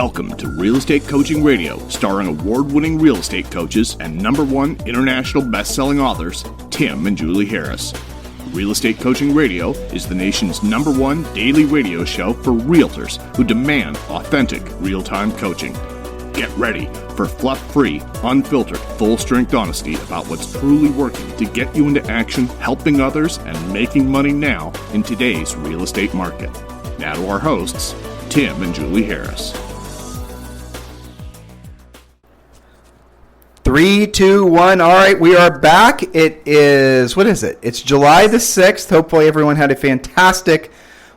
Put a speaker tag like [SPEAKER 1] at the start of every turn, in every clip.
[SPEAKER 1] Welcome to Real Estate Coaching Radio, starring award-winning real estate coaches and #1 international best-selling authors, Tim and Julie Harris. Real Estate Coaching Radio is the nation's #1 daily radio show for realtors who demand authentic, real-time coaching. Get ready for fluff-free, unfiltered, full-strength honesty about what's truly working to get you into action, helping others, and making money now in today's real estate market. Now to our hosts, Tim and Julie Harris.
[SPEAKER 2] 3, 2, 1. All right, we are back. It is, what is it? It's July the 6th. Hopefully everyone had a fantastic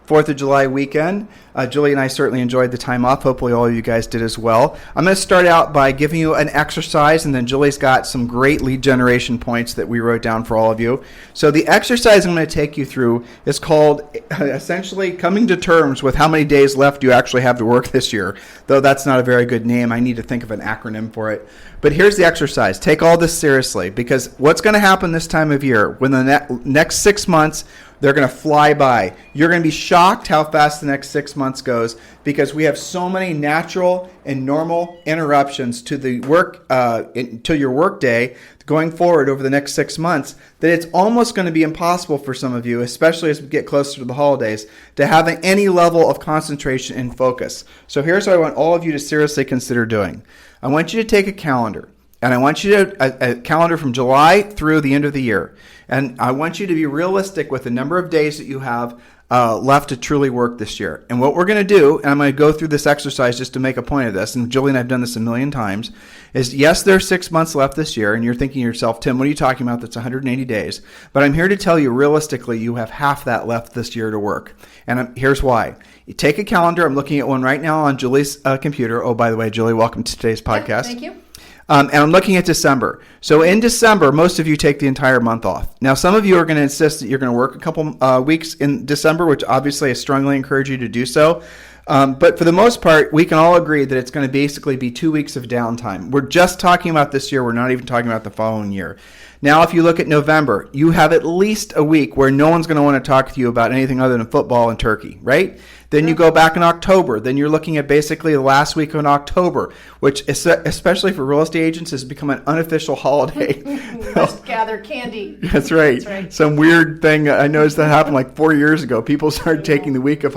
[SPEAKER 2] 4th of July weekend. Julie and I certainly enjoyed the time off. Hopefully all of you guys did as well. I'm going to start out by giving you an exercise, and then Julie's got some great lead generation points that we wrote down for all of you. So the exercise I'm going to take you through is called essentially coming to terms with how many days left you actually have to work this year. Though that's not a very good name. I need to think of an acronym for it. But here's the exercise. Take all this seriously, because what's going to happen this time of year, when the next 6 months, they're going to fly by. You're going to be shocked how fast the next 6 months goes, because we have so many natural and normal interruptions to the work, to your work day going forward over the next 6 months, that it's almost going to be impossible for some of you, especially as we get closer to the holidays, to have any level of concentration and focus. So here's what I want all of you to seriously consider doing. I want you to take a calendar. And I want you to a calendar from July through the end of the year. And I want you to be realistic with the number of days that you have left to truly work this year. And what we're going to do, and I'm going to go through this exercise just to make a point of this, and Julie and I have done this a million times, is yes, there are 6 months left this year, and you're thinking to yourself, Tim, what are you talking about? That's 180 days. But I'm here to tell you, realistically, you have half that left this year to work. And here's why. You take a calendar. I'm looking at one right now on Julie's computer. Oh, by the way, Julie, welcome to today's podcast.
[SPEAKER 3] Yeah, thank you.
[SPEAKER 2] And I'm looking at December. So in December, most of you take the entire month off. Now, some of you are going to insist that you're going to work a couple weeks in December, which obviously I strongly encourage you to do so. But for the most part, we can all agree that it's going to basically be 2 weeks of downtime. We're just talking about this year. We're not even talking about the following year. Now, if you look at November, you have at least a week where no one's going to want to talk to you about anything other than football and turkey, right? Then you go back in October. Then you're looking at basically the last week of October, which especially for real estate agents has become an unofficial holiday.
[SPEAKER 3] Just gather candy.
[SPEAKER 2] That's right.
[SPEAKER 3] That's right.
[SPEAKER 2] Some weird thing I noticed that happened like 4 years ago. People started taking the week of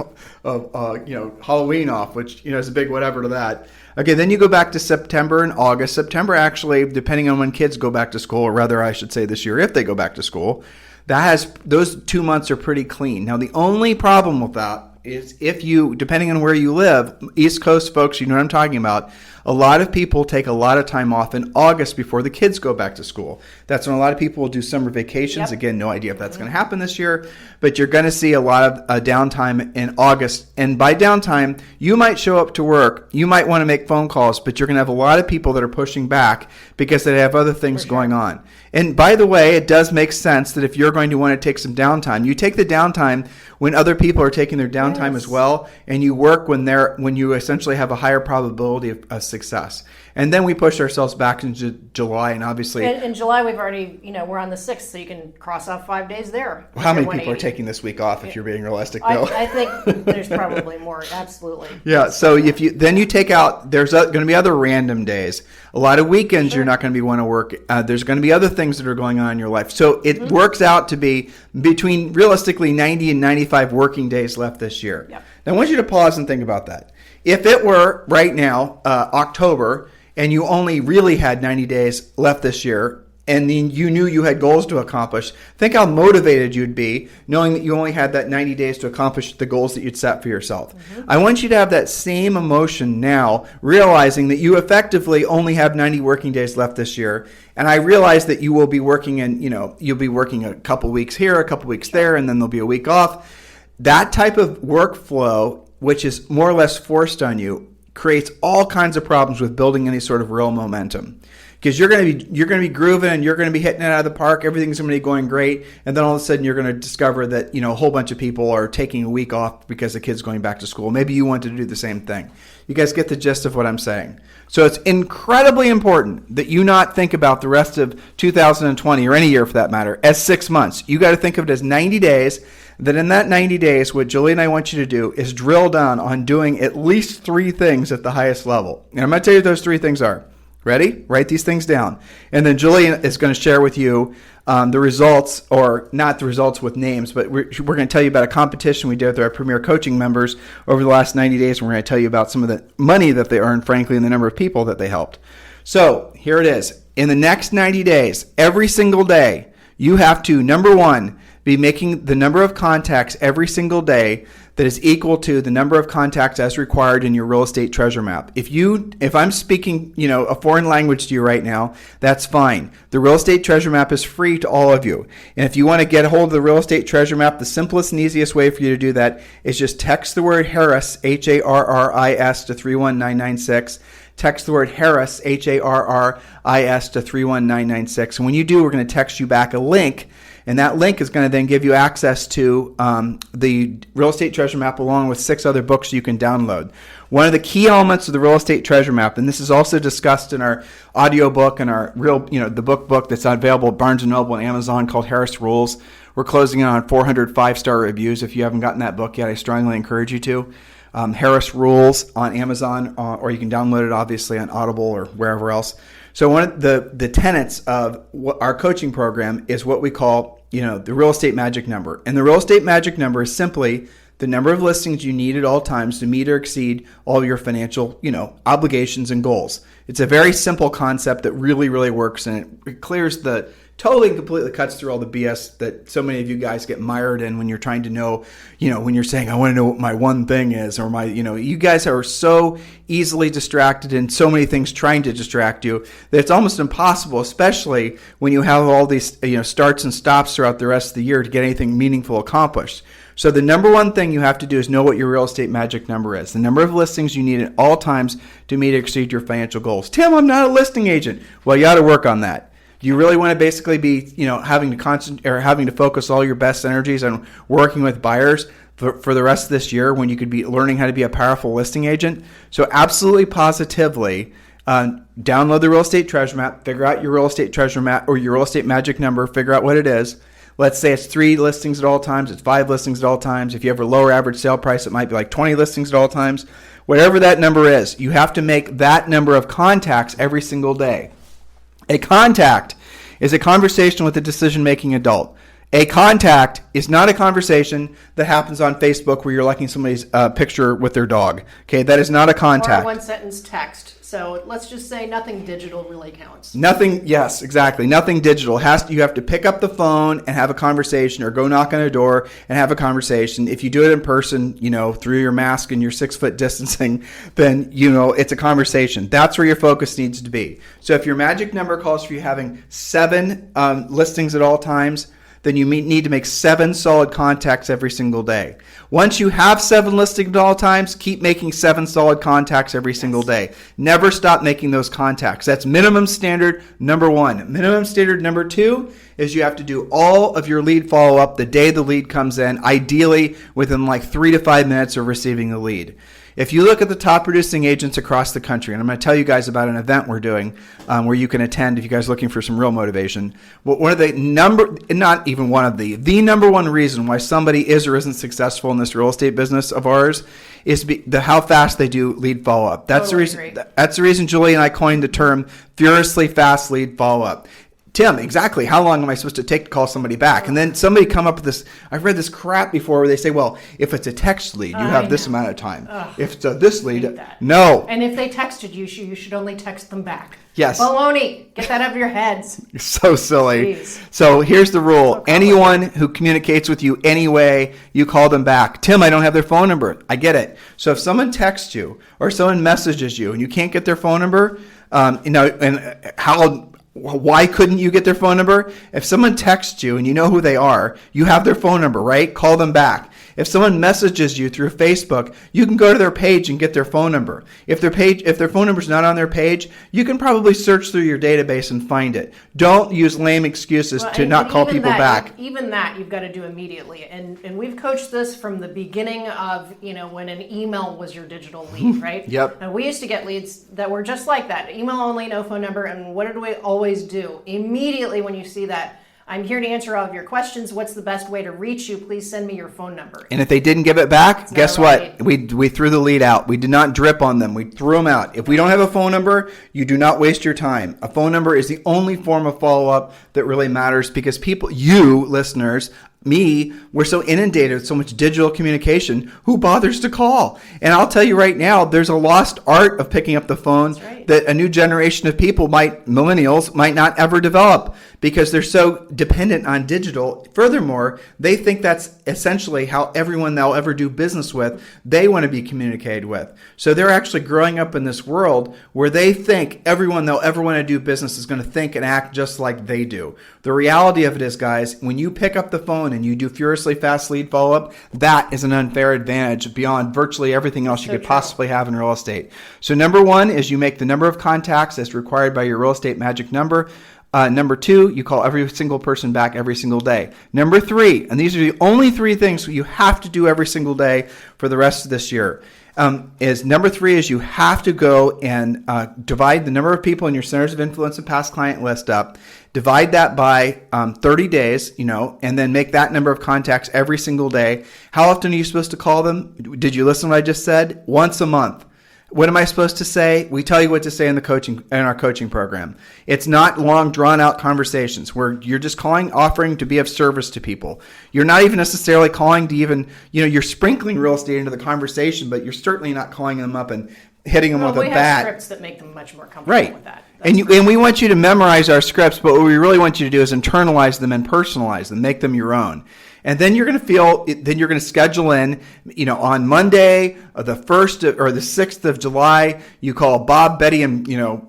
[SPEAKER 2] Halloween off, which is a big whatever to that. Okay, then you go back to September and August. September actually, depending on when kids go back to school, or rather I should say this year, if they go back to school, those 2 months are pretty clean. Now the only problem with that is if you, depending on where you live, East Coast folks, you know what I'm talking about, a lot of people take a lot of time off in August before the kids go back to school. That's when a lot of people will do summer vacations. Yep. Again, no idea if that's going to happen this year, but you're going to see a lot of downtime in August. And by downtime, you might show up to work, you might want to make phone calls, but you're going to have a lot of people that are pushing back because they have other things going on. And by the way, it does make sense that if you're going to want to take some downtime, you take the downtime when other people are taking their downtime as well, and you work when you essentially have a higher probability of success. And then we push ourselves back into July, and obviously
[SPEAKER 3] in July we've already we're on the 6th, so you can cross off 5 days there.
[SPEAKER 2] Well, how many people are taking this week off? If you're being realistic, though,
[SPEAKER 3] I think there's probably more. Absolutely.
[SPEAKER 2] Yeah. So if you take out, there's going to be other random days. A lot of weekends You're not going to want to work. There's going to be other things that are going on in your life. So it works out to be between realistically 90 and 95 working days left this year. Yep. Now I want you to pause and think about that. If it were right now, October, and you only really had 90 days left this year, and then you knew you had goals to accomplish, think how motivated you'd be knowing that you only had that 90 days to accomplish the goals that you'd set for yourself. Mm-hmm. I want you to have that same emotion now, realizing that you effectively only have 90 working days left this year. And I realize that you will be working you'll be working a couple weeks here, a couple weeks there, and then there'll be a week off. That type of workflow, which is more or less forced on you, creates all kinds of problems with building any sort of real momentum. because you're going to be grooving and you're going to be hitting it out of the park. Everything's going to be going great, and then all of a sudden you're going to discover that a whole bunch of people are taking a week off because the kid's going back to school. Maybe you wanted to do the same thing. You guys get the gist of what I'm saying. So it's incredibly important that you not think about the rest of 2020 or any year for that matter as 6 months. You got to think of it as 90 days. That in that 90 days, what Julie and I want you to do is drill down on doing at least 3 things at the highest level. And I'm going to tell you what those 3 things are. Ready? Write these things down. And then Julie is going to share with you the results, or not the results with names, but we're going to tell you about a competition we did with our Premier Coaching members over the last 90 days. We're going to tell you about some of the money that they earned, frankly, and the number of people that they helped. So here it is. In the next 90 days, every single day, you have to, number 1, be making the number of contacts every single day that is equal to the number of contacts as required in your real estate treasure map. If I'm speaking, a foreign language to you right now, that's fine. The real estate treasure map is free to all of you. And if you want to get a hold of the real estate treasure map, the simplest and easiest way for you to do that is just text the word Harris, Harris, to 31996. Text the word Harris, Harris, to 31996. And when you do, we're going to text you back a link. And that link is going to then give you access to the Real Estate Treasure Map along with 6 other books you can download. One of the key elements of the Real Estate Treasure Map, and this is also discussed in our audiobook and our the book that's available at Barnes & Noble and Amazon called Harris Rules. We're closing in on 400 5-star reviews. If you haven't gotten that book yet, I strongly encourage you to. Harris Rules on Amazon, or you can download it obviously on Audible or wherever else. So one of the tenets of our coaching program is what we call, the real estate magic number. And the real estate magic number is simply the number of listings you need at all times to meet or exceed all your financial, obligations and goals. It's a very simple concept that really, really works, and it clears totally and completely cuts through all the BS that so many of you guys get mired in when you're trying to know, when you're saying, I want to know what my one thing is, or you guys are so easily distracted and so many things trying to distract you that it's almost impossible, especially when you have all these, starts and stops throughout the rest of the year to get anything meaningful accomplished. So the number one thing you have to do is know what your real estate magic number is. The number of listings you need at all times to meet or exceed your financial goals. Tim, I'm not a listing agent. Well, you ought to work on that. Do you really want to basically be, having to focus all your best energies on working with buyers for the rest of this year when you could be learning how to be a powerful listing agent? So absolutely positively, download the Real Estate Treasure Map, figure out your Real Estate Treasure Map or your Real Estate Magic Number, figure out what it is. Let's say it's 3 listings at all times, it's 5 listings at all times. If you have a lower average sale price, it might be like 20 listings at all times. Whatever that number is, you have to make that number of contacts every single day. A contact is a conversation with a decision-making adult. A contact is not a conversation that happens on Facebook where you're liking somebody's picture with their dog. Okay, that is not a contact.
[SPEAKER 3] Or a one-sentence text. So let's just say nothing digital really counts.
[SPEAKER 2] Nothing, yes, exactly. Nothing digital. You have to pick up the phone and have a conversation, or go knock on a door and have a conversation. If you do it in person, through your mask and your 6-foot distancing, then, it's a conversation. That's where your focus needs to be. So if your magic number calls for you having 7 listings at all times, then you need to make 7 solid contacts every single day. Once you have 7 listings at all times, keep making 7 solid contacts every single day. Never stop making those contacts. That's minimum standard number 1. Minimum standard number 2 is you have to do all of your lead follow-up the day the lead comes in, ideally within like 3 to 5 minutes of receiving the lead. If you look at the top producing agents across the country, and I'm going to tell you guys about an event we're doing where you can attend if you guys are looking for some real motivation. But the number one reason why somebody is or isn't successful in this real estate business of ours is how fast they do lead follow-up. That's the reason Julie and I coined the term furiously fast lead follow-up. Tim, exactly how long am I supposed to take to call somebody back? And then somebody come up with this, I've read this crap before where they say, well, if it's a text lead, you have this amount of time. If it's this lead, no.
[SPEAKER 3] And if they texted you, you should only text them back.
[SPEAKER 2] Yes.
[SPEAKER 3] Baloney. Get that out of your heads.
[SPEAKER 2] You're so silly.
[SPEAKER 3] Jeez.
[SPEAKER 2] So here's the rule. Anyone who communicates with you anyway, you call them back. Tim, I don't have their phone number. I get it. So if someone texts you or someone messages you and you can't get their phone number, why couldn't you get their phone number? If someone texts you and you know who they are, you have their phone number, right? Call them back. If someone messages you through Facebook, you can go to their page and get their phone number. If their phone number is not on their page, you can probably search through your database and find it. Don't use lame excuses to not call people back.
[SPEAKER 3] Even that you've got to do immediately. And we've coached this from the beginning of, when an email was your digital lead, right?
[SPEAKER 2] Yep.
[SPEAKER 3] And we used to get leads that were just like that. Email only, no phone number. And what did we always do? Immediately when you see that, I'm here to answer all of your questions. What's the best way to reach you? Please send me your phone number.
[SPEAKER 2] And if they didn't give it back, guess what? We threw the lead out. We did not drip on them. We threw them out. If we don't have a phone number, you do not waste your time. A phone number is the only form of follow-up that really matters, because people, you listeners, me, we're so inundated with so much digital communication. Who bothers to call? And I'll tell you right now, there's a lost art of picking up the phone that a new generation of people, millennials, might not ever develop, because they're so dependent on digital. Furthermore, they think that's essentially how everyone they'll ever do business with, they want to be communicated with. So they're actually growing up in this world where they think everyone they'll ever want to do business is going to think and act just like they do. The reality of it is, guys, when you pick up the phone and you do furiously fast lead follow-up, that is an unfair advantage beyond virtually everything else you could possibly have in real estate. So number one is you make the number of contacts as required by your real estate magic number. Number two, you call every single person back every single day. Number three, and these are the only three things you have to do every single day for the rest of this year, number three is you have to go and divide the number of people in your centers of influence and past client list up, divide that by 30 days, and then make that number of contacts every single day. How often are you supposed to call them? Did you listen to what I just said? Once a month. What am I supposed to say? We tell you what to say in our coaching program. It's not long, drawn-out conversations where you're just offering to be of service to people. You're not even necessarily calling to even, you're sprinkling real estate into the conversation, but you're certainly not calling them up and hitting them with a bat.
[SPEAKER 3] We have scripts that make them much more comfortable with that.
[SPEAKER 2] And we want you to memorize our scripts, but what we really want you to do is internalize them and personalize them, make them your own. And then you're going to schedule in, on Monday, the 1st or the 6th of July, you call Bob, Betty, and,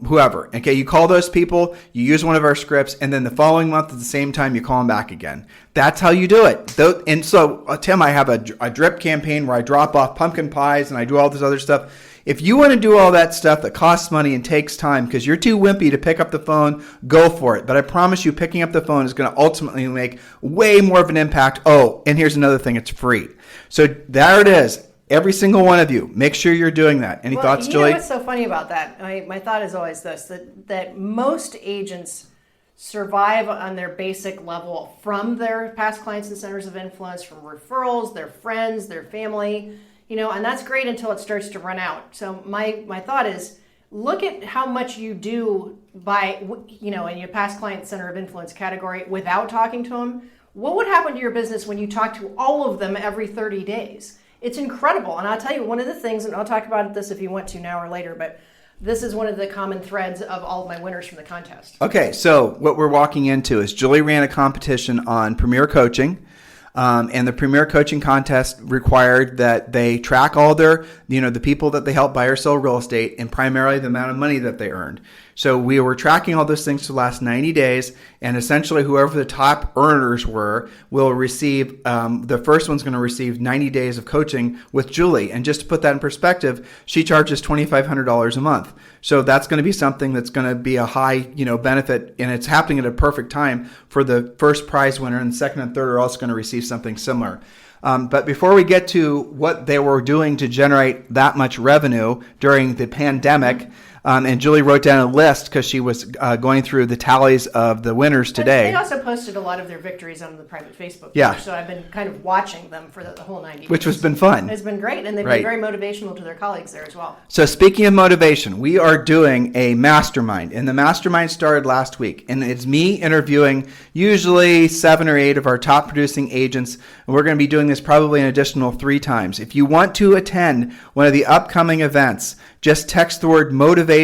[SPEAKER 2] whoever. Okay, you call those people, you use one of our scripts, and then the following month at the same time, you call them back again. That's how you do it. And so, Tim, I have a drip campaign where I drop off pumpkin pies and I do all this other stuff. If you want to do all that stuff that costs money and takes time because you're too wimpy to pick up the phone, go for it. But I promise you, picking up the phone is going to ultimately make way more of an impact. Oh, and here's another thing. It's free. So there it is. Every single one of you, make sure you're doing that. Any thoughts, Julie?
[SPEAKER 3] What's so funny about that? My thought is always this, that most agents survive on their basic level from their past clients and centers of influence, from referrals, their friends, their family, and that's great until it starts to run out. So my thought is, look at how much you do by, in your past client center of influence category without talking to them. What would happen to your business when you talk to all of them every 30 days? It's incredible. And I'll tell you one of the things, and I'll talk about this if you want to now or later, but this is one of the common threads of all of my winners from the contest. Okay, so what we're walking into is Julie ran a competition on Premier Coaching. And the Premier Coaching Contest required that they track all their, the people that they help buy or sell real estate, and primarily the amount of money that they earned. So we were tracking all those things for the last 90 days, and essentially whoever the top earners were will receive, the first one's going to receive 90 days of coaching with Julie. And just to put that in perspective, she charges $2,500 a month. So that's going to be something that's going to be a high, benefit, and it's happening at a perfect time for the first prize winner, and the second and third are also going to receive something similar. But before we get to what they were doing to generate that much revenue during the pandemic, and Julie wrote down a list because she was going through the tallies of the winners today. They also posted a lot of their victories on the private Facebook page, so I've been kind of watching them for the whole 90 days. Which has been fun. It's been great, and they've been very motivational to their colleagues there as well. So speaking of motivation, we are doing a mastermind, and the mastermind started last week, and it's me interviewing usually 7 or 8 of our top producing agents, and we're going to be doing this probably an additional 3 times. If you want to attend one of the upcoming events, just text the word motivation.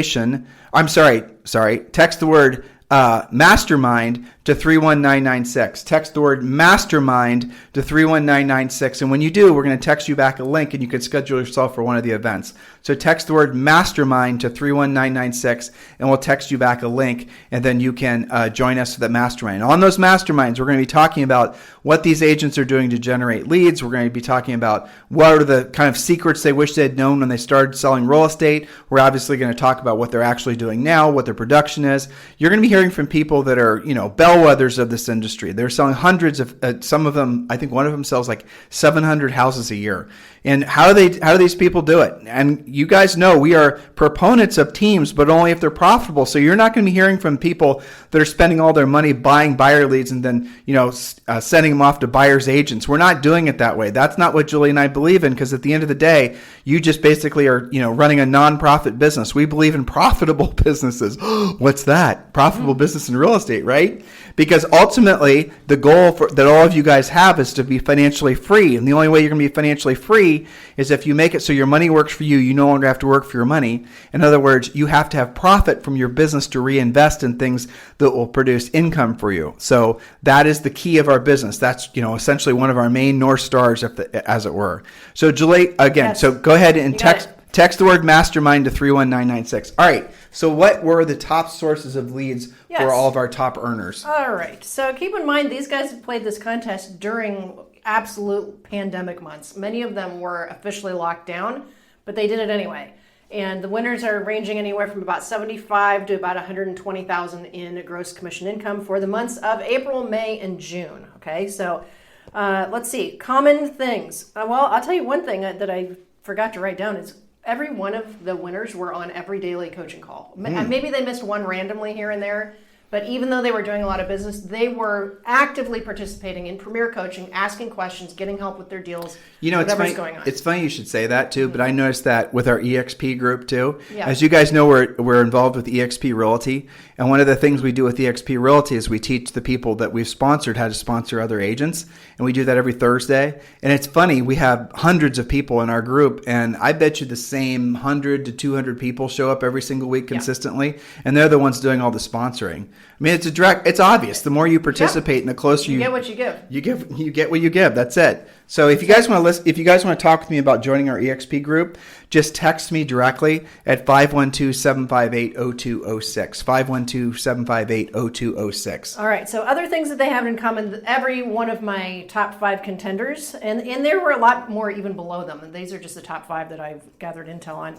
[SPEAKER 3] Text the word mastermind
[SPEAKER 2] to 31996. Text the word mastermind to 31996. And when you do, we're going to text you back a link and you can schedule yourself for one of the events. So text the word mastermind to 31996 and we'll text you back a link and then you can join us for the mastermind. On those masterminds, we're going to be talking about what these agents are doing to generate leads. We're going to be talking about what are the kind of secrets they wish they had known when they started selling real estate. We're obviously going to talk about what they're actually doing now, what their production is. You're going to be hearing from people that are, bellwethers of this industry. They're selling hundreds of, some of them, I think one of them sells like 700 houses a year. And how do these people do it? And you guys know we are proponents of teams, but only if they're profitable. So you're not going to be hearing from people that are spending all their money buying buyer leads and then, sending them off to buyers agents. We're not doing it that way. That's not what Julie and I believe in, because at the end of the day, you just basically are, running a nonprofit business. We believe in profitable businesses. What's that? Profitable business in real estate, right? Because ultimately, the goal that all of you guys have is to be financially free. And the only way you're going to be financially free is if you make it so your money works for you. You no longer have to work for your money. In other words, you have to have profit from your business to reinvest in things that will produce income for you. So that is the key of our business. That's, essentially one of our main North Stars, as it were. So Julie, again,
[SPEAKER 3] Yes.
[SPEAKER 2] So go ahead and text the word mastermind to 31996. All right. So what were the top sources of leads for all of our top earners?
[SPEAKER 3] All right. So keep in mind, these guys have played this contest during absolute pandemic months. Many of them were officially locked down, but they did it anyway. And the winners are ranging anywhere from about 75 to about 120,000 in gross commission income for the months of April, May, and June. Okay. So let's see. Common things. Well, I'll tell you one thing that I forgot to write down is every one of the winners were on every daily coaching call. Maybe they missed one randomly here and there, but even though they were doing a lot of business, they were actively participating in Premier Coaching, asking questions, getting help with their deals, whatever's going on.
[SPEAKER 2] It's funny you should say that too, but I noticed that with our EXP group too.
[SPEAKER 3] Yeah.
[SPEAKER 2] As you guys know, we're involved with EXP Realty, and one of the things we do with EXP Realty is we teach the people that we've sponsored how to sponsor other agents, and we do that every Thursday. And it's funny, we have hundreds of people in our group, and I bet you the same 100 to 200 people show up every single week consistently, and they're the ones doing all the sponsoring. I mean, it's obvious. The more you participate and the closer
[SPEAKER 3] you get what you give.
[SPEAKER 2] You get what you give. That's it. So if you guys want to listen, if you guys want to talk with me about joining our EXP group, just text me directly at 512-758-0206. 512-758-0206.
[SPEAKER 3] All right. So other things that they have in common, every one of my top 5 contenders, and there were a lot more even below them, and these are just the top 5 that I've gathered intel on.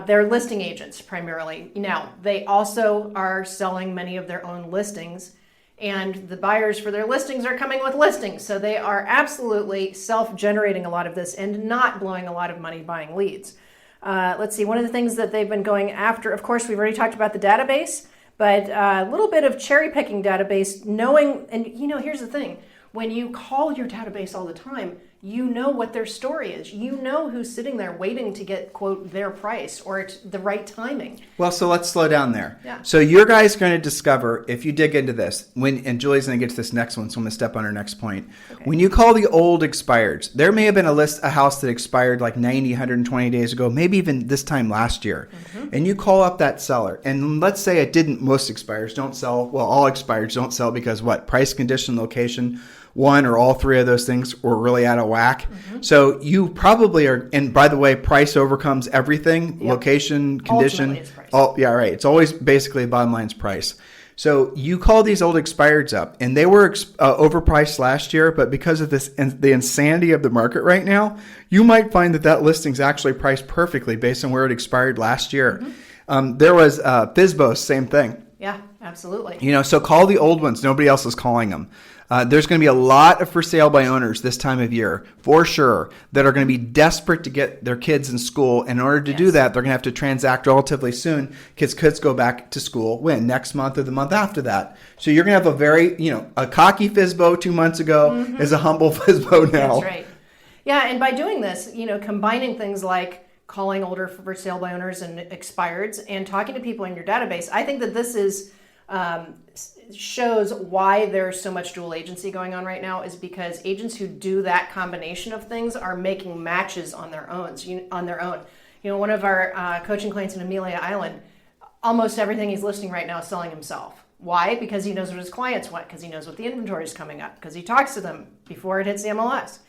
[SPEAKER 3] They're listing agents primarily. Now, they also are selling many of their own listings, and the buyers for their listings are coming with listings. So they are absolutely self-generating a lot of this and not blowing a lot of money buying leads. Let's see, one of the things that they've been going after, of course, we've already talked about the database, but a little bit of cherry-picking database, knowing, and here's the thing, when you call your database all the time, you know what their story is. You know who's sitting there waiting to get, quote, their price or it's the right timing.
[SPEAKER 2] Well, so let's slow down there.
[SPEAKER 3] Yeah.
[SPEAKER 2] So your guys are going to discover, if you dig into this, and Julie's going to get to this next one, so I'm going to step on her next point. Okay. When you call the old expireds, there may have been a house that expired like 90, 120 days ago, maybe even this time last year. Mm-hmm. And you call up that seller, and let's say it didn't, most expireds don't sell, well, all expireds don't sell because what? Price, condition, location, one or all 3 of those things were really out of whack. Mm-hmm. So you probably are, and by the way, price overcomes everything, location, condition.
[SPEAKER 3] Ultimately, it's price.
[SPEAKER 2] Yeah, right. It's always basically bottom line's price. So you call these old expireds up, and they were overpriced last year, but because of this, the insanity of the market right now, you might find that listing's actually priced perfectly based on where it expired last year. Mm-hmm. There was FSBO, same thing.
[SPEAKER 3] Yeah, absolutely.
[SPEAKER 2] So call the old ones. Nobody else is calling them. There's going to be a lot of for sale by owners this time of year, for sure, that are going to be desperate to get their kids in school. And in order to do that, they're going to have to transact relatively soon because kids go back to school next month or the month after that. So you're going to have a very, a cocky FSBO 2 months ago is a humble FSBO now.
[SPEAKER 3] That's right. Yeah, and by doing this, combining things like calling older for sale by owners and expireds and talking to people in your database, I think that this is shows why there's so much dual agency going on right now is because agents who do that combination of things are making matches on their own. One of our coaching clients in Amelia Island, almost everything he's listing right now is selling himself. Why? Because he knows what his clients want, because he knows what the inventory is coming up, because he talks to them before it hits the MLS.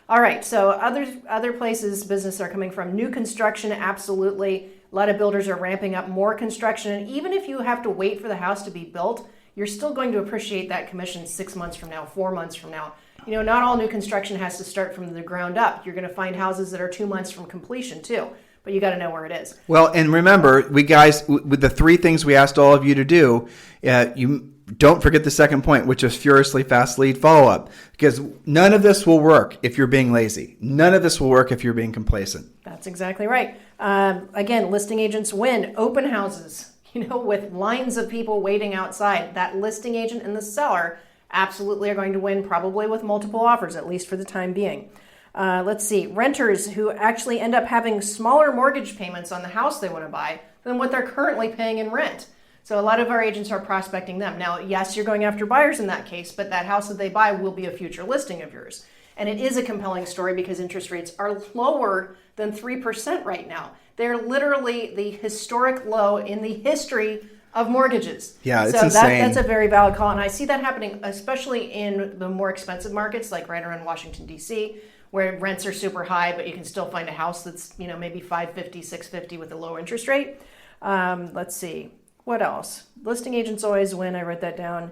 [SPEAKER 3] All right, so other places business are coming from. New construction, absolutely. A lot of builders are ramping up more construction. And even if you have to wait for the house to be built, you're still going to appreciate that commission 6 months from now, 4 months from now. You know, not all new construction has to start from the ground up. You're going to find houses that are 2 months from completion too, but you got to know where it is.
[SPEAKER 2] Well, and remember, we guys, with the 3 things we asked all of you to do, you don't forget the second point, which is furiously fast lead follow-up, because none of this will work if you're being lazy. None of this will work if you're being complacent.
[SPEAKER 3] That's exactly right. Again, listing agents win open houses, with lines of people waiting outside. That listing agent and the seller absolutely are going to win, probably with multiple offers, at least for the time being. Let's see, renters who actually end up having smaller mortgage payments on the house they want to buy than what they're currently paying in rent. So a lot of our agents are prospecting them. Now, yes, you're going after buyers in that case, but that house that they buy will be a future listing of yours. And it is a compelling story because interest rates are lower than 3% right now. They're literally the historic low in the history of mortgages.
[SPEAKER 2] Yeah, it's
[SPEAKER 3] so
[SPEAKER 2] insane.
[SPEAKER 3] That's a very valid call. And I see that happening, especially in the more expensive markets, like right around Washington, D.C., where rents are super high, but you can still find a house that's, maybe $550, $650 with a low interest rate. Let's see. What else? Listing agents always win. I wrote that down.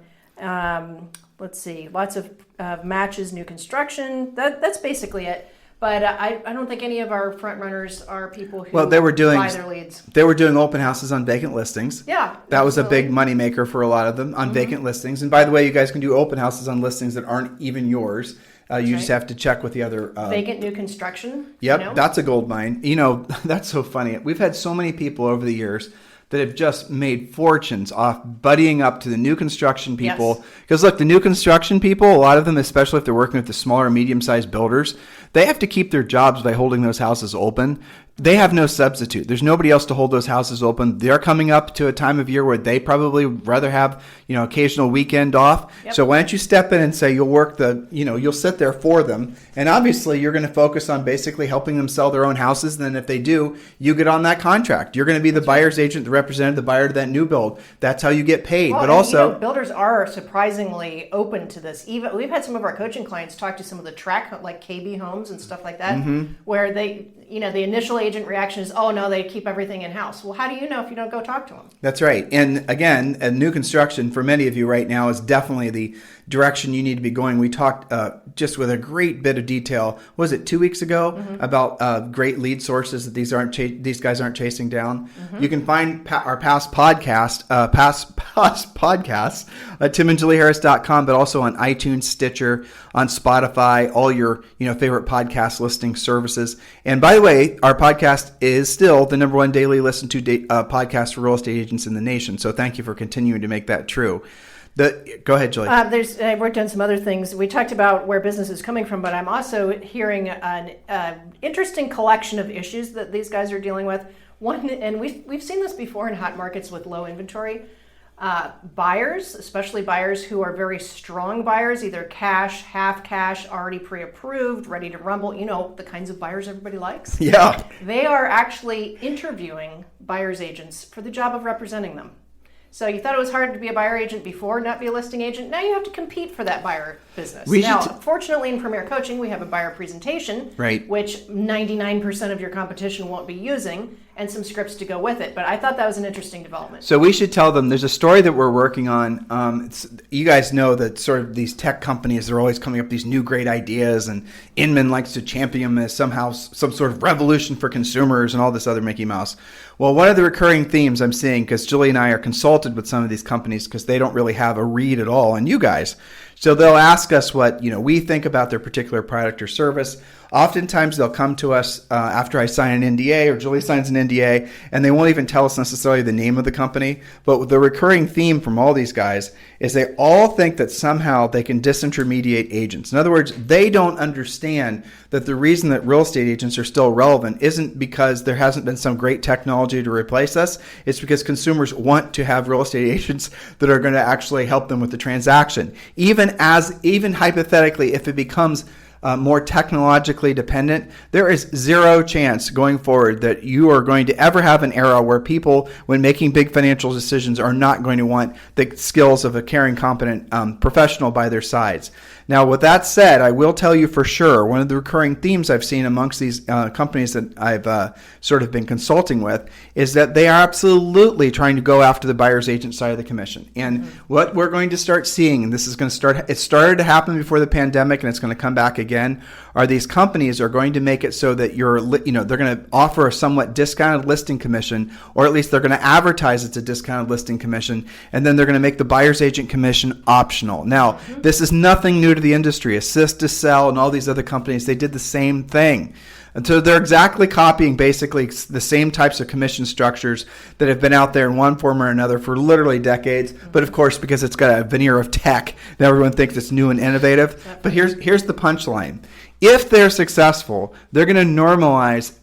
[SPEAKER 3] Let's see. Lots of matches, new construction. That's basically it. But I don't think any of our front runners are people who buy their leads.
[SPEAKER 2] They were doing open houses on vacant listings.
[SPEAKER 3] Yeah.
[SPEAKER 2] That was a big money maker for a lot of them on vacant listings. And by the way, you guys can do open houses on listings that aren't even yours. You just have to check with the other...
[SPEAKER 3] vacant new construction.
[SPEAKER 2] Yep, that's a gold mine. That's so funny. We've had so many people over the years that have just made fortunes off buddying up to the new construction people. Because look, the new construction people, a lot of them, especially if they're working with the smaller, medium-sized builders, they have to keep their jobs by holding those houses open. They have no substitute. There's nobody else to hold those houses open. They're coming up to a time of year where they probably rather have, occasional weekend off. Yep. So why don't you step in and say you'll work you'll sit there for them. And obviously you're going to focus on basically helping them sell their own houses. And then if they do, you get on that contract. You're going to be the buyer's agent, the representative, the buyer to that new build. That's how you get paid.
[SPEAKER 3] Well,
[SPEAKER 2] but also
[SPEAKER 3] builders are surprisingly open to this. Even we've had some of our coaching clients talk to some of the track, like KB homes and stuff like that, where they, the initial agent reaction is, oh no, they keep everything in house. Well, how do you know if you don't go talk to them?
[SPEAKER 2] That's right. And again, a new construction for many of you right now is definitely the direction you need to be going. We talked just with a great bit of detail. Was it 2 weeks ago about great lead sources that these guys aren't chasing down? You can find our past podcasts at timandjulieharris.com, but also on iTunes, Stitcher, on Spotify, all your favorite podcast listing services. And by the way, our podcast is still the number one daily listened to podcast for real estate agents in the nation. So thank you for continuing to make that true. Go ahead, Julie.
[SPEAKER 3] I worked on some other things. We talked about where business is coming from, but I'm also hearing an interesting collection of issues that these guys are dealing with. One, and we've seen this before in hot markets with low inventory. Buyers, especially buyers who are very strong buyers, either cash, half cash, already pre-approved, ready to rumble, the kinds of buyers everybody likes.
[SPEAKER 2] Yeah.
[SPEAKER 3] They are actually interviewing buyer's agents for the job of representing them. So you thought it was hard to be a buyer agent before, not be a listing agent. Now you have to compete for that buyer business. Fortunately, in Premier Coaching, we have a buyer presentation, which 99% of your competition won't be using, and some scripts to go with it. But I thought that was an interesting development.
[SPEAKER 2] So we should tell them there's a story that we're working on. You guys know that sort of these tech companies are always coming up with these new great ideas, and Inman likes to champion them as somehow some sort of revolution for consumers and all this other Mickey Mouse. Well, one of the recurring themes I'm seeing, because Julie and I are consulted with some of these companies because they don't really have a read at all on you guys. So they'll ask us what we think about their particular product or service. Oftentimes they'll come to us after I sign an NDA or Julie signs an NDA, and they won't even tell us necessarily the name of the company. But the recurring theme from all these guys is they all think that somehow they can disintermediate agents. In other words, they don't understand that the reason that real estate agents are still relevant isn't because there hasn't been some great technology to replace us. It's because consumers want to have real estate agents that are going to actually help them with the transaction. Even hypothetically, if it becomes more technologically dependent, there is zero chance going forward that you are going to ever have an era where people, when making big financial decisions, are not going to want the skills of a caring, competent professional by their sides. Now, with that said, I will tell you for sure, one of the recurring themes I've seen amongst these companies that I've sort of been consulting with is that they are absolutely trying to go after the buyer's agent side of the commission. And what we're going to start seeing, and this is going to start, it started to happen before the pandemic and it's going to come back again, are these companies are going to make it so that they're going to offer a somewhat discounted listing commission, or at least they're going to advertise it's a discounted listing commission, and then they're going to make the buyer's agent commission optional. Now, this is nothing new to the industry. Assist to Sell and all these other companies, they did the same thing. And so they're exactly copying basically the same types of commission structures that have been out there in one form or another for literally decades. But of course, because it's got a veneer of tech, now everyone thinks it's new and innovative. But here's the punchline. If they're successful, they're going to normalize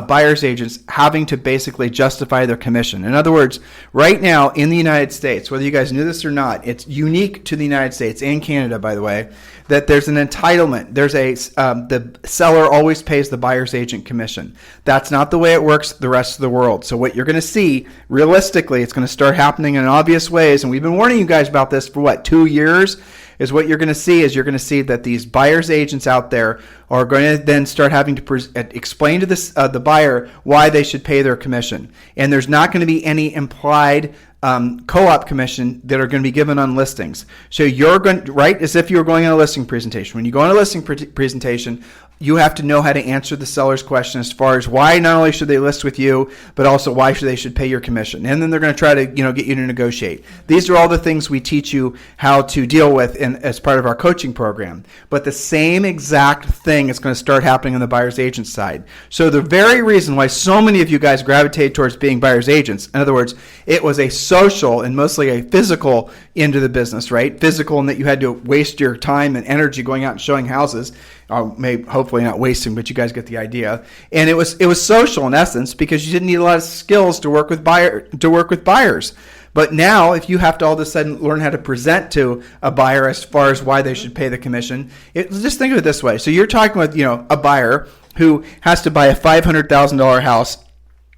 [SPEAKER 2] buyer's agents having to basically justify their commission. In other words, right now in the United States, whether you guys knew this or not, it's unique to the United States and Canada, by the way, that there's an entitlement. There's the seller always pays the buyer's agent commission. That's not the way it works the rest of the world. So what you're going to see, realistically, it's going to start happening in obvious ways, and we've been warning you guys about this for 2 years, is what you're going to see that these buyer's agents out there are going to then start having to explain to the buyer why they should pay their commission. And there's not going to be any implied co-op commission that are going to be given on listings. So you're going to, right, as if you were going on a listing presentation. When you go on a listing presentation, you have to know how to answer the seller's question as far as why not only should they list with you, but also why they should pay your commission. And then they're going to try to get you to negotiate. These are all the things we teach you how to deal with as part of our coaching program. But the same exact thing is going to start happening on the buyer's agent side. So the very reason why so many of you guys gravitate towards being buyer's agents, in other words, it was a social and mostly a physical into the business, right? Physical in that you had to waste your time and energy going out and showing houses. Hopefully not wasting, but you guys get the idea. And it was social in essence because you didn't need a lot of skills to work with buyers. But now, if you have to all of a sudden learn how to present to a buyer as far as why they should pay the commission, just think of it this way. So you're talking with a buyer who has to buy a $500,000 house,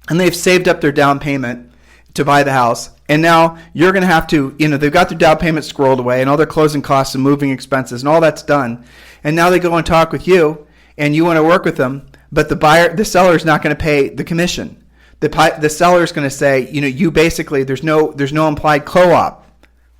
[SPEAKER 2] and they've saved up their down payment to buy the house. And now you're going to have to, they've got their down payment squirreled away and all their closing costs and moving expenses and all that's done. And now they go and talk with you and you want to work with them, but the seller is not going to pay the commission. The seller is going to say, you basically, there's no implied co-op.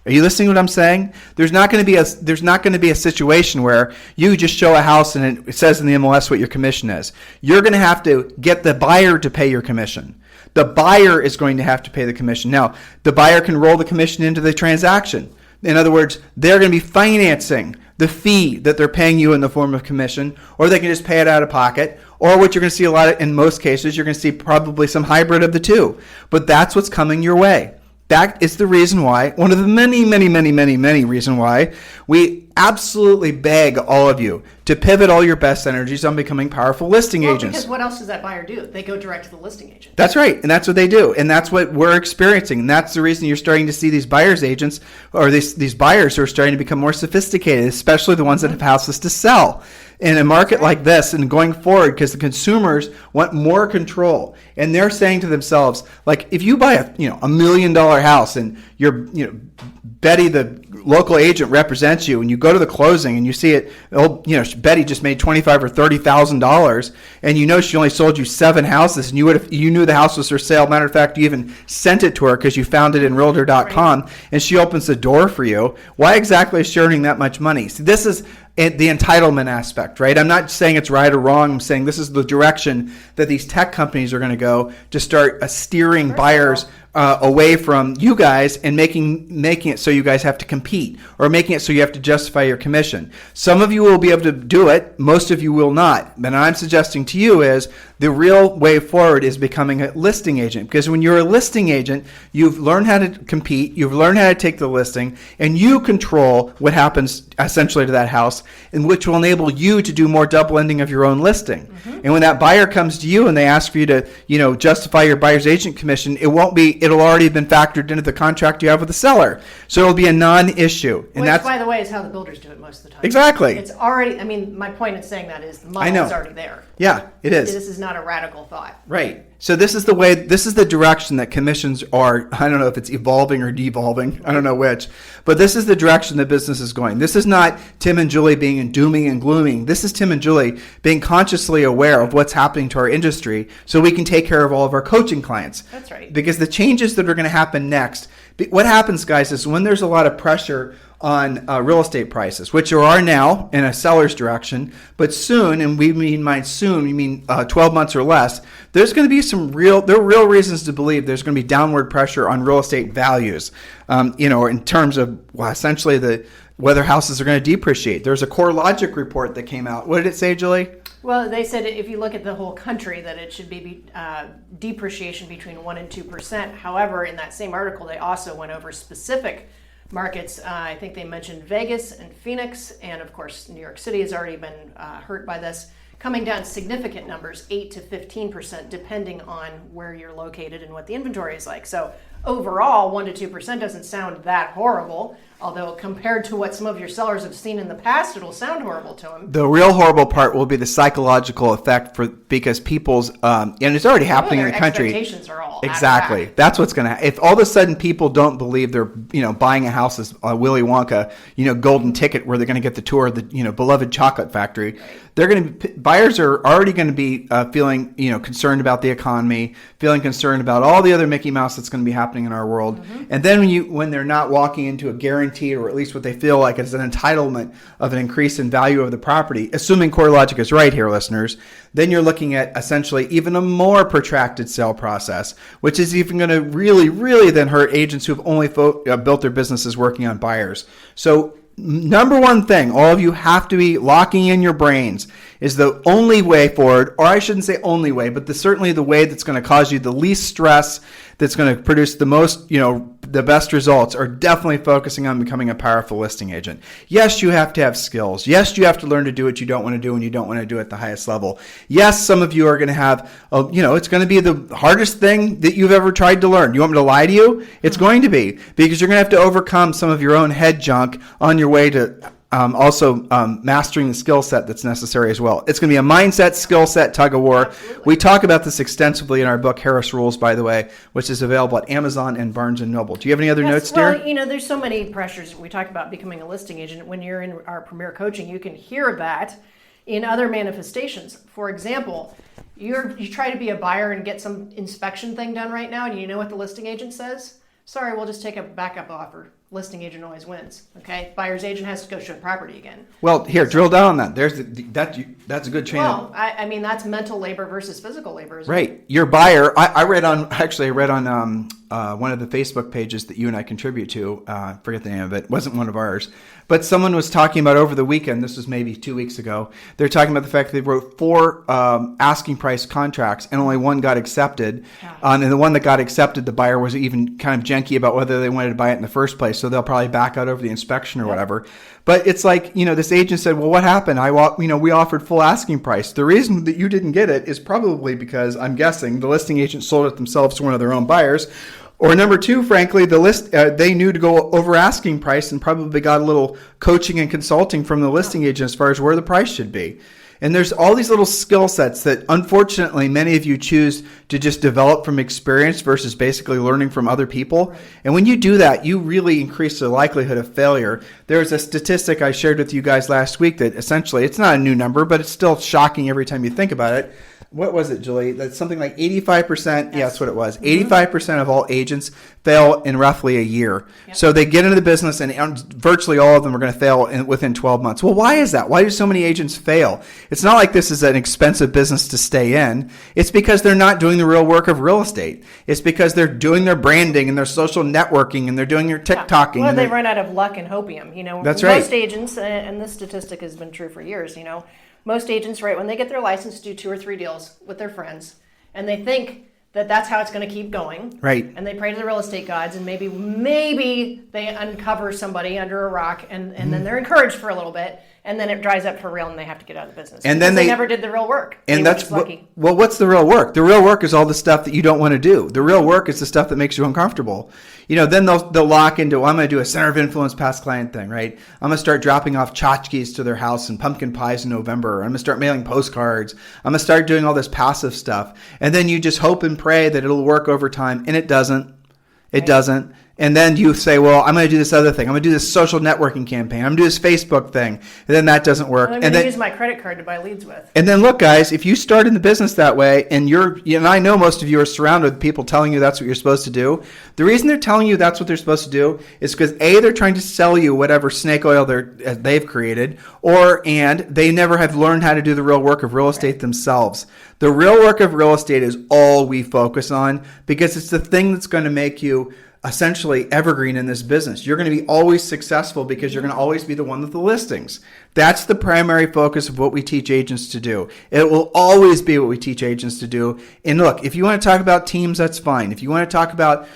[SPEAKER 2] Are you listening to what I'm saying? There's not going to be a situation where you just show a house and it says in the MLS what your commission is. You're going to have to get the buyer to pay your commission. The buyer is going to have to pay the commission. Now, the buyer can roll the commission into the transaction. In other words, they're going to be financing the fee that they're paying you in the form of commission, or they can just pay it out of pocket, or what you're going to see a lot of, in most cases, you're going to see probably some hybrid of the two. But that's what's coming your way. That is the reason why, one of the many, many, many, many, many reasons why we absolutely beg all of you to pivot all your best energies on becoming powerful listing agents.
[SPEAKER 3] Because what else does that buyer do? They go direct to the listing agent.
[SPEAKER 2] That's right, and that's what they do, and that's what we're experiencing, and that's the reason you're starting to see these buyer's agents, or these buyers who are starting to become more sophisticated, especially the ones that have houses to sell. In a market like this and going forward, because the consumers want more control, and they're saying to themselves, like, if you buy a $1 million house and you're Betty, the local agent, represents you, and you go to the closing and you see it, Betty just made $25,000 or $30,000, and she only sold you 7 houses, and you knew the house was for sale. Matter of fact, you even sent it to her because you found it in Realtor.com, right. And she opens the door for you. Why exactly is she earning that much money? See, this is the entitlement aspect, right? I'm not saying it's right or wrong. I'm saying this is the direction that these tech companies are going to go to start steering buyers away from you guys and making it so you guys have to compete, or making it so you have to justify your commission. Some of you will be able to do it. Most of you will not. And I'm suggesting to you is The real way forward is becoming a listing agent, because when you're a listing agent, you've learned how to compete, you've learned how to take the listing, and you control what happens essentially to that house, and which will enable you to do more double ending of your own listing. And when that buyer comes to you and they ask for you to, justify your buyer's agent commission, it'll already been factored into the contract you have with the seller. So it'll be a non-issue. And
[SPEAKER 3] Which, by the way, is how the builders do it most of the time.
[SPEAKER 2] Exactly.
[SPEAKER 3] It's already, my point in saying that is the model is already there.
[SPEAKER 2] Yeah, it is.
[SPEAKER 3] This is not a radical thought.
[SPEAKER 2] Right. So this is the direction that commissions are. I don't know if it's evolving or devolving. I don't know which. But this is the direction the business is going. This is not Tim and Julie being dooming and glooming. This is Tim and Julie being consciously aware of what's happening to our industry so we can take care of all of our coaching clients.
[SPEAKER 3] That's right.
[SPEAKER 2] Because the changes that are going to happen next, what happens, guys, is when there's a lot of pressure on real estate prices, which there are now in a seller's direction, but soon, and we mean by soon, we mean 12 months or less, there's going to be there are real reasons to believe there's going to be downward pressure on real estate values, in terms of essentially whether houses are going to depreciate. There's a CoreLogic report that came out. What did it say, Julie?
[SPEAKER 3] Well, they said if you look at the whole country that it should be depreciation between 1% and 2%. However, in that same article, they also went over specific markets. I think they mentioned Vegas and Phoenix, and of course, New York City has already been hurt by this, coming down significant numbers, 8 to 15%, depending on where you're located and what the inventory is like. So overall, 1% to 2% doesn't sound that horrible, although compared to what some of your sellers have seen in the past, it'll sound horrible to them.
[SPEAKER 2] The real horrible part will be the psychological effect because people's, and it's already happening in the country.
[SPEAKER 3] Expectations are all
[SPEAKER 2] exactly.
[SPEAKER 3] out of whack.
[SPEAKER 2] That's what's going to. If all of a sudden people don't believe they're, buying a house as Willy Wonka, golden ticket where they're going to get the tour of the, beloved chocolate factory, buyers are already going to be feeling, concerned about the economy, feeling concerned about all the other Mickey Mouse that's going to be happening in our world. Mm-hmm. And then when they're not walking into a guaranteed, or at least what they feel like is an entitlement of an increase in value of the property, assuming CoreLogic is right here, listeners, then you're looking at essentially even a more protracted sale process, which is even going to really, really then hurt agents who have only built their businesses working on buyers. So number one thing, all of you have to be locking in your brains is the only way forward, or I shouldn't say only way, but certainly the way that's going to cause you the least stress, that's going to produce the most, the best results, are definitely focusing on becoming a powerful listing agent. Yes, you have to have skills. Yes, you have to learn to do what you don't want to do and you don't want to do at the highest level. Yes, some of you are going to have, it's going to be the hardest thing that you've ever tried to learn. You want me to lie to you? It's going to be, because you're going to have to overcome some of your own head junk on your way to also mastering the skill set that's necessary as well. It's going to be a mindset, skill set, tug of war.
[SPEAKER 3] Absolutely.
[SPEAKER 2] We talk about this extensively in our book, Harris Rules, by the way, which is available at Amazon and Barnes & Noble. Do you have any other notes, dear?
[SPEAKER 3] Well, there's so many pressures. We talk about becoming a listing agent. When you're in our Premier Coaching, you can hear that in other manifestations. For example, you try to be a buyer and get some inspection thing done right now, and you know what the listing agent says? Sorry, we'll just take a backup offer. Listing agent always wins. Okay, buyer's agent has to go show the property again.
[SPEAKER 2] Well, here, drill down on that. That's a good chain.
[SPEAKER 3] Well, that's mental labor versus physical labor.
[SPEAKER 2] Right. Your buyer. I read on one of the Facebook pages that you and I contribute to. Forget the name of it. It wasn't one of ours. But someone was talking about over the weekend, this was maybe 2 weeks ago, they're talking about the fact that they wrote 4 asking price contracts and only one got accepted. Yeah. And the one that got accepted, the buyer was even kind of janky about whether they wanted to buy it in the first place. So they'll probably back out over the inspection or whatever. But it's like, this agent said, well, what happened? We offered full asking price. The reason that you didn't get it is probably because, I'm guessing, the listing agent sold it themselves to one of their own buyers. Or number 2, frankly, they knew to go over asking price and probably got a little coaching and consulting from the listing agent as far as where the price should be. And there's all these little skill sets that unfortunately many of you choose to just develop from experience versus basically learning from other people. Right. And when you do that, you really increase the likelihood of failure. There's a statistic I shared with you guys last week that essentially, it's not a new number, but it's still shocking every time you think about it. What was it, Julie? That's something like 85%. Yes. Yeah, that's what it was. 85% of all agents fail in roughly a year. Yep. So they get into the business and virtually all of them are going to fail within 12 months. Well, why is that? Why do so many agents fail? It's not like this is an expensive business to stay in. It's because they're not doing the real work of real estate. It's because they're doing their branding and their social networking and they're doing their TikToking.
[SPEAKER 3] Well, they run out of luck and hopium.
[SPEAKER 2] That's right.
[SPEAKER 3] Most agents, and this statistic has been true for years, most agents, right, when they get their license, do 2 or 3 deals with their friends, and they think that that's how it's going to keep going.
[SPEAKER 2] Right.
[SPEAKER 3] And they pray to the real estate gods, and maybe they uncover somebody under a rock, and then they're encouraged for a little bit, and then it dries up for real, and they have to get out of the business.
[SPEAKER 2] And then
[SPEAKER 3] they never did the real work.
[SPEAKER 2] And that's lucky. Well, what's the real work? The real work is all the stuff that you don't want to do. The real work is the stuff that makes you uncomfortable. Then they'll lock into, I'm going to do a center of influence past client thing, right? I'm going to start dropping off tchotchkes to their house and pumpkin pies in November. I'm going to start mailing postcards. I'm going to start doing all this passive stuff. And then you just hope and pray that it'll work over time, and it doesn't. It doesn't. And then you say, well, I'm going to do this other thing. I'm going to do this social networking campaign. I'm going to do this Facebook thing. And then that doesn't work.
[SPEAKER 3] I'm going to use my credit card to buy leads with.
[SPEAKER 2] And then look, guys, if you start in the business that way, and I know most of you are surrounded with people telling you that's what you're supposed to do. The reason they're telling you that's what they're supposed to do is because A, they're trying to sell you whatever snake oil they've created, and they never have learned how to do the real work of real estate themselves. The real work of real estate is all we focus on because it's the thing that's going to make you essentially evergreen in this business. You're going to be always successful because you're going to always be the one with the listings. That's the primary focus of what we teach agents to do. It will always be what we teach agents to do. And look, if you want to talk about teams, that's fine. If you want to talk about,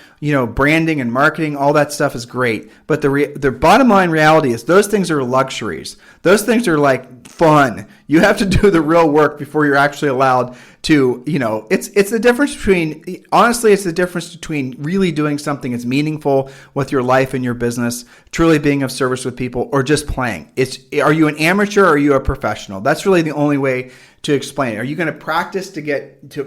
[SPEAKER 2] branding and marketing, all that stuff is great. But the bottom line reality is those things are luxuries. Those things are like fun. You have to do the real work before you're actually allowed to, it's the difference between, honestly, it's the difference between really doing something that's meaningful with your life and your business, truly being of service with people, or just playing. Are you an amateur or are you a professional? That's really the only way to explain it. Are you going to practice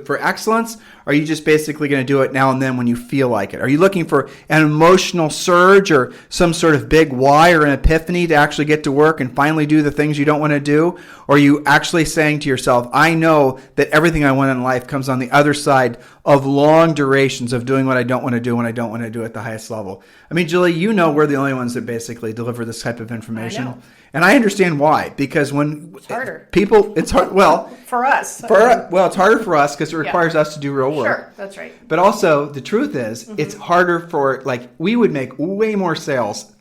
[SPEAKER 2] for excellence? Or are you just basically going to do it now and then when you feel like it? Are you looking for an emotional surge or some sort of big why or an epiphany to actually get to work and finally do the things you don't want to do? Or are you actually saying to yourself, I know that everything I want in life comes on the other side of long durations of doing what I don't want to do when I don't want to do at the highest level? I mean, Julie, we're the only ones that basically deliver this type of information.
[SPEAKER 3] I know.
[SPEAKER 2] And I understand why, because
[SPEAKER 3] it's harder.
[SPEAKER 2] It's hard. Well,
[SPEAKER 3] for us.
[SPEAKER 2] It's harder for us because it requires us to do real work.
[SPEAKER 3] Sure, that's right.
[SPEAKER 2] But also, the truth is, it's harder for, we would make way more sales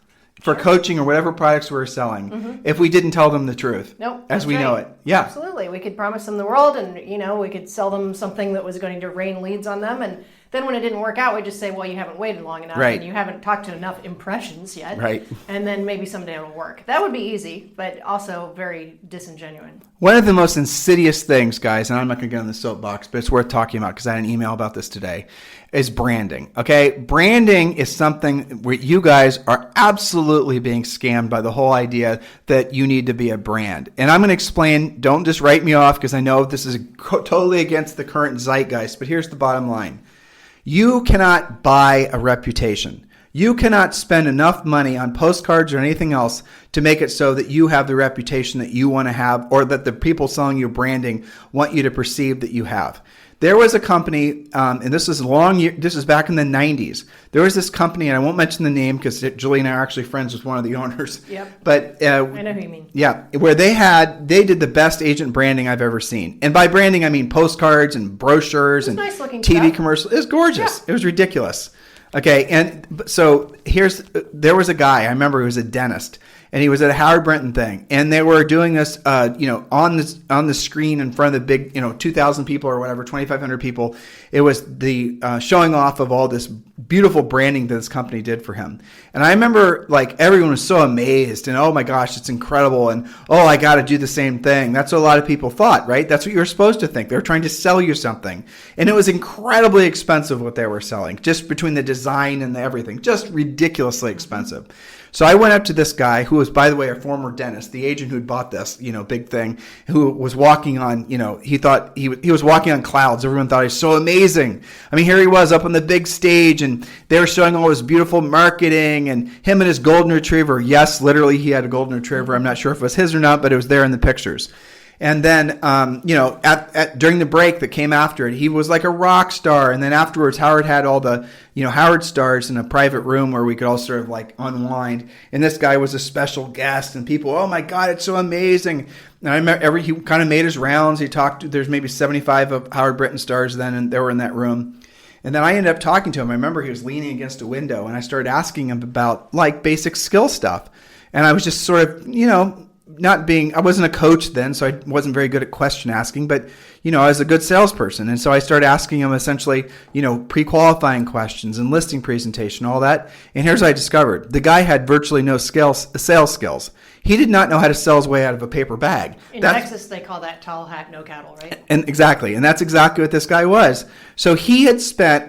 [SPEAKER 2] for coaching or whatever products we're selling if we didn't tell them the truth.
[SPEAKER 3] Nope,
[SPEAKER 2] as we know it. Yeah.
[SPEAKER 3] Absolutely. We could promise them the world and, we could sell them something that was going to rain leads on them. And then when it didn't work out, we just say, well, you haven't waited long enough and you haven't talked to enough impressions yet.
[SPEAKER 2] Right.
[SPEAKER 3] And then maybe someday it'll work. That would be easy, but also very disingenuous.
[SPEAKER 2] One of the most insidious things, guys, and I'm not going to get on the soapbox, but it's worth talking about because I had an email about this today, is branding. Okay? Branding is something where you guys are absolutely being scammed by the whole idea that you need to be a brand. And I'm going to explain, don't just write me off because I know this is totally against the current zeitgeist, but here's the bottom line. You cannot buy a reputation. You cannot spend enough money on postcards or anything else to make it so that you have the reputation that you want to have or that the people selling you branding want you to perceive that you have. There was a company, and this is back in the 90s. There was this company, and I won't mention the name because Julie and I are actually friends with one of the owners.
[SPEAKER 3] Yep.
[SPEAKER 2] But
[SPEAKER 3] I know who you mean.
[SPEAKER 2] Yeah, where they did the best agent branding I've ever seen. And by branding, I mean postcards and brochures and
[SPEAKER 3] nice looking
[SPEAKER 2] TV
[SPEAKER 3] stuff.
[SPEAKER 2] commercials. It was gorgeous.
[SPEAKER 3] Yeah.
[SPEAKER 2] It was ridiculous. Okay, and so there was a guy, I remember he was a dentist, and he was at a Howard Brenton thing, and they were doing this, on the screen in front of the big, 2,000 people or whatever, 2,500 people. It was the showing off of all this beautiful branding that this company did for him. And I remember, everyone was so amazed, and oh my gosh, it's incredible, and oh, I got to do the same thing. That's what a lot of people thought, right? That's what you were supposed to think. They were trying to sell you something, and it was incredibly expensive what they were selling, just between the design and the everything, just ridiculously expensive. So I went up to this guy who was, by the way, a former dentist, the agent who'd bought this, big thing, who was walking on, he thought he was walking on clouds. Everyone thought he was so amazing. I mean, here he was up on the big stage and they were showing all this beautiful marketing and him and his golden retriever. Yes, literally he had a golden retriever. I'm not sure if it was his or not, but it was there in the pictures. And then, during the break that came after it, he was like a rock star. And then afterwards, Howard had all the, Howard stars in a private room where we could all sort of unwind. And this guy was a special guest and people, oh my God, it's so amazing. And I remember he kind of made his rounds. He talked, there's maybe 75 of Howard Brenton stars then, and they were in that room. And then I ended up talking to him. I remember he was leaning against a window and I started asking him about basic skill stuff. And I was just sort of, I wasn't a coach then, so I wasn't very good at question asking, but, I was a good salesperson. And so I started asking him essentially, pre-qualifying questions and listing presentation, all that. And here's what I discovered. The guy had virtually no sales skills. He did not know how to sell his way out of a paper bag.
[SPEAKER 3] In Texas, they call that tall hat, no cattle, right?
[SPEAKER 2] And exactly. And that's exactly what this guy was. So he had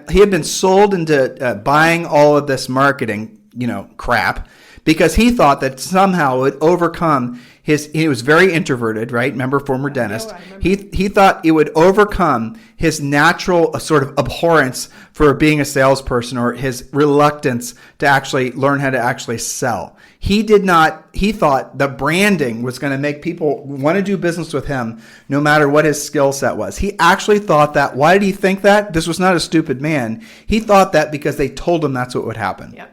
[SPEAKER 2] been sold into buying all of this marketing, crap, because he thought that somehow it would overcome he was very introverted, right? Remember, former dentist. He thought it would overcome his natural sort of abhorrence for being a salesperson, or his reluctance to actually learn how to actually sell. He thought the branding was going to make people want to do business with him no matter what his skill set was. He actually thought that. Why did he think that? This was not a stupid man. He thought that because they told him that's what would happen.
[SPEAKER 3] Yep.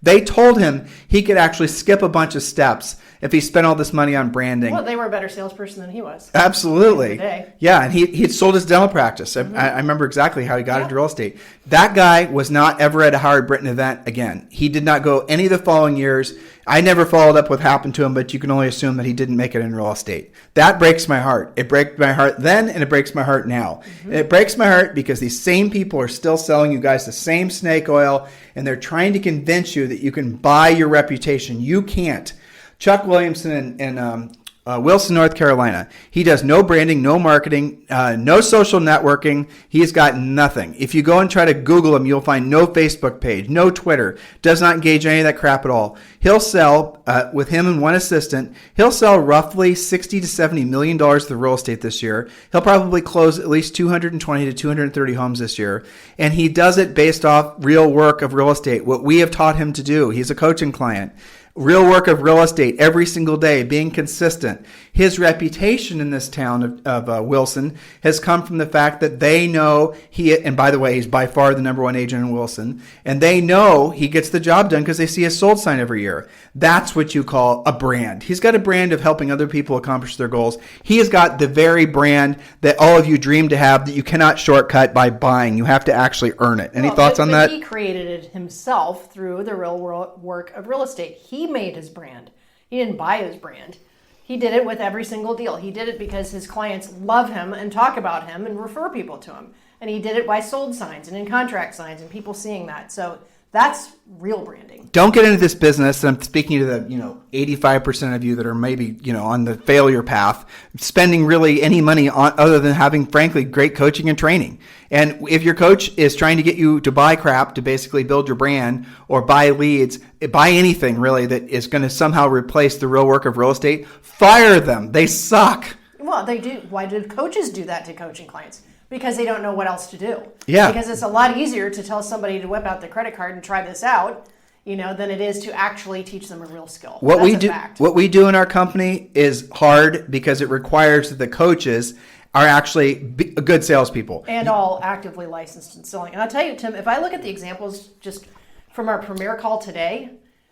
[SPEAKER 2] They told him he could actually skip a bunch of steps if he spent all this money on branding.
[SPEAKER 3] Well, they were a better salesperson than he was.
[SPEAKER 2] Absolutely. Yeah, and he'd sold his dental practice. I remember exactly how he got into real estate. That guy was not ever at a Howard Britton event again. He did not go any of the following years. I never followed up what happened to him, but you can only assume that he didn't make it in real estate. That breaks my heart. It broke my heart then, and it breaks my heart now. Mm-hmm. It breaks my heart because these same people are still selling you guys the same snake oil, and they're trying to convince you that you can buy your reputation. You can't. Chuck Williamson in Wilson, North Carolina. He does no branding, no marketing, no social networking. He's got nothing. If you go and try to Google him, you'll find no Facebook page, no Twitter. Does not engage in any of that crap at all. He'll sell, with him and one assistant, he'll sell roughly $60 to $70 million of real estate this year. He'll probably close at least 220 to 230 homes this year. And he does it based off real work of real estate, what we have taught him to do. He's a coaching client. Real work of real estate every single day, being consistent. His reputation in this town of Wilson has come from the fact that they know and by the way, he's by far the number one agent in Wilson, and they know he gets the job done because they see his sold sign every year. That's what you call a brand. He's got a brand of helping other people accomplish their goals. He has got the very brand that all of you dream to have that you cannot shortcut by buying. You have to actually earn it. Any thoughts on that?
[SPEAKER 3] He created it himself through the real world work of real estate. He made his brand. He didn't buy his brand. He did it with every single deal. He did it because his clients love him and talk about him and refer people to him. And he did it by sold signs and in contract signs and people seeing that. So that's real branding.
[SPEAKER 2] Don't get into this business. I'm speaking to the 85% of you that are maybe on the failure path, spending really any money on other than having, frankly, great coaching and training. And if your coach is trying to get you to buy crap to basically build your brand or buy leads, buy anything really that is going to somehow replace the real work of real estate, fire them. They suck.
[SPEAKER 3] Well, they do. Why do coaches do that to coaching clients? Because they don't know what else to do.
[SPEAKER 2] Yeah.
[SPEAKER 3] Because it's a lot easier to tell somebody to whip out the credit card and try this out, than it is to actually teach them a real skill.
[SPEAKER 2] What we do in our company is hard because it requires that the coaches are actually good salespeople.
[SPEAKER 3] And all actively licensed in selling. And I'll tell you, Tim, if I look at the examples just from our premier call today,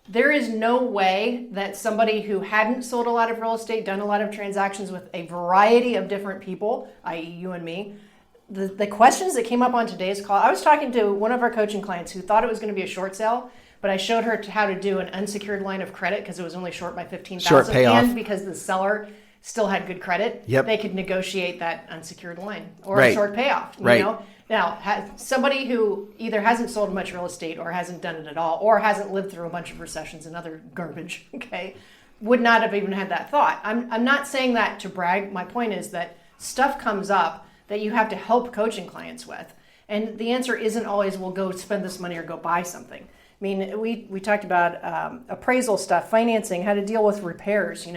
[SPEAKER 3] there is no way that somebody who hadn't sold a lot of real estate, done a lot of transactions with a variety of different people, i.e. you and me, the questions that came up on today's call, I was talking to one of our coaching clients who thought it was going to be a short sale, but I showed her how to do an unsecured line of credit because it was only short by $15,000.
[SPEAKER 2] Short payoff.
[SPEAKER 3] And because the seller still had good credit, they could negotiate that unsecured line or a short payoff. You know? Now, somebody who either hasn't sold much real estate or hasn't done it at all or hasn't lived through a bunch of recessions and other garbage, would not have even had that thought. I'm not saying that to brag. My point is that stuff comes up that you have to help coaching clients with. And the answer isn't always, well, go spend this money or go buy something. I mean, we talked about appraisal stuff, financing, how to deal with repairs.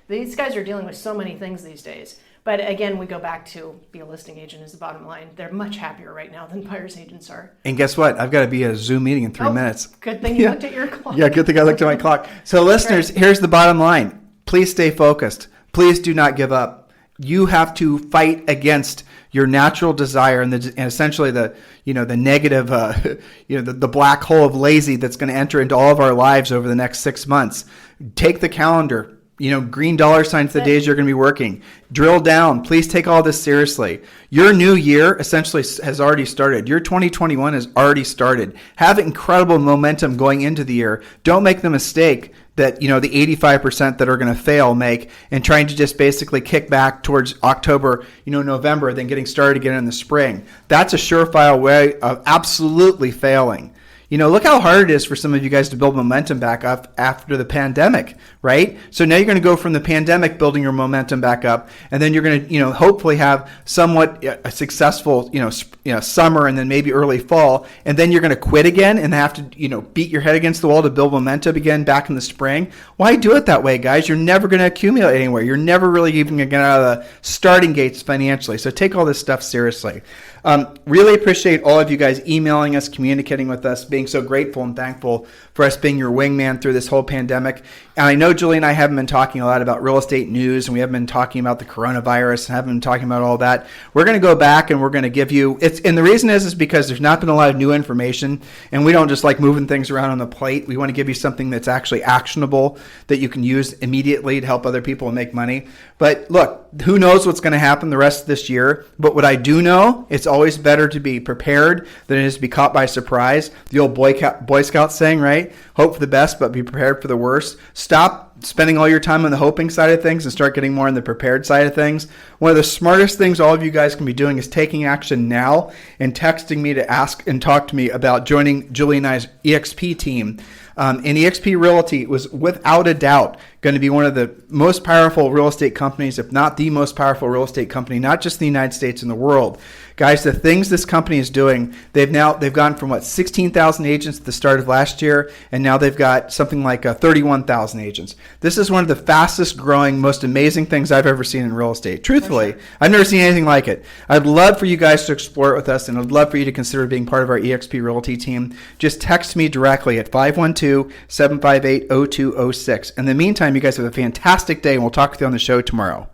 [SPEAKER 3] These guys are dealing with so many things these days. But again, we go back to be a listing agent is the bottom line. They're much happier right now than buyer's agents are.
[SPEAKER 2] And guess what? I've got to be at a Zoom meeting in 3 minutes.
[SPEAKER 3] Good thing you looked at your clock.
[SPEAKER 2] Yeah, good thing I looked at my clock. So listeners, here's the bottom line. Please stay focused. Please do not give up. You have to fight against your natural desire and essentially the negative, the black hole of lazy that's going to enter into all of our lives over the next 6 months. Take the calendar, green dollar signs the days you're going to be working. Drill down. Please take all this seriously. Your new year essentially has already started. Your 2021 has already started. Have incredible momentum going into the year. Don't make the mistake that, the 85% that are going to fail make, and trying to just basically kick back towards October, November, then getting started again in the spring. That's a surefire way of absolutely failing. Look how hard it is for some of you guys to build momentum back up after the pandemic, right? So now you're going to go from the pandemic building your momentum back up, and then you're going to, hopefully have somewhat a successful, summer and then maybe early fall, and then you're going to quit again and have to, beat your head against the wall to build momentum again back in the spring. Why do it that way, guys? You're never going to accumulate anywhere. You're never really even going to get out of the starting gates financially. So take all this stuff seriously. Really appreciate all of you guys emailing us, communicating with us, being so grateful and thankful for us being your wingman through this whole pandemic. And I know Julie and I haven't been talking a lot about real estate news, and we haven't been talking about the coronavirus and haven't been talking about all that. We're going to go back and we're going to give you, and the reason is because there's not been a lot of new information, and we don't just like moving things around on the plate. We want to give you something that's actually actionable that you can use immediately to help other people make money. But look, who knows what's going to happen the rest of this year? But what I do know, it's always better to be prepared than it is to be caught by surprise. The old Boy Scout saying, right? Hope for the best, but be prepared for the worst. Stop spending all your time on the hoping side of things and start getting more on the prepared side of things. One of the smartest things all of you guys can be doing is taking action now and texting me to ask and talk to me about joining Julie and I's EXP team. And EXP Realty was without a doubt going to be one of the most powerful real estate companies, if not the most powerful real estate company, not just in the United States, in the world. Guys, the things this company is doing, they've gone from 16,000 agents at the start of last year, and now they've got something like 31,000 agents. This is one of the fastest growing, most amazing things I've ever seen in real estate. Truthfully, I've never seen anything like it. I'd love for you guys to explore it with us, and I'd love for you to consider being part of our EXP Realty team. Just text me directly at 512-758-0206. In the meantime, you guys have a fantastic day, and we'll talk with you on the show tomorrow.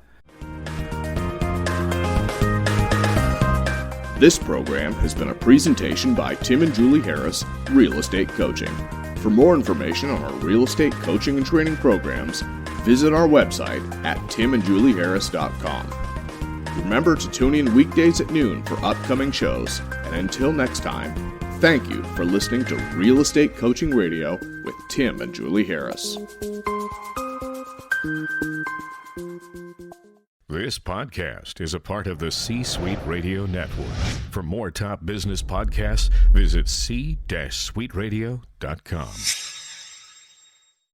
[SPEAKER 1] This program has been a presentation by Tim and Julie Harris, Real Estate Coaching. For more information on our real estate coaching and training programs, visit our website at timandjulieharris.com. Remember to tune in weekdays at noon for upcoming shows, and until next time, thank you for listening to Real Estate Coaching Radio with Tim and Julie Harris.
[SPEAKER 4] This podcast is a part of the C-Suite Radio Network. For more top business podcasts, visit c-suiteradio.com.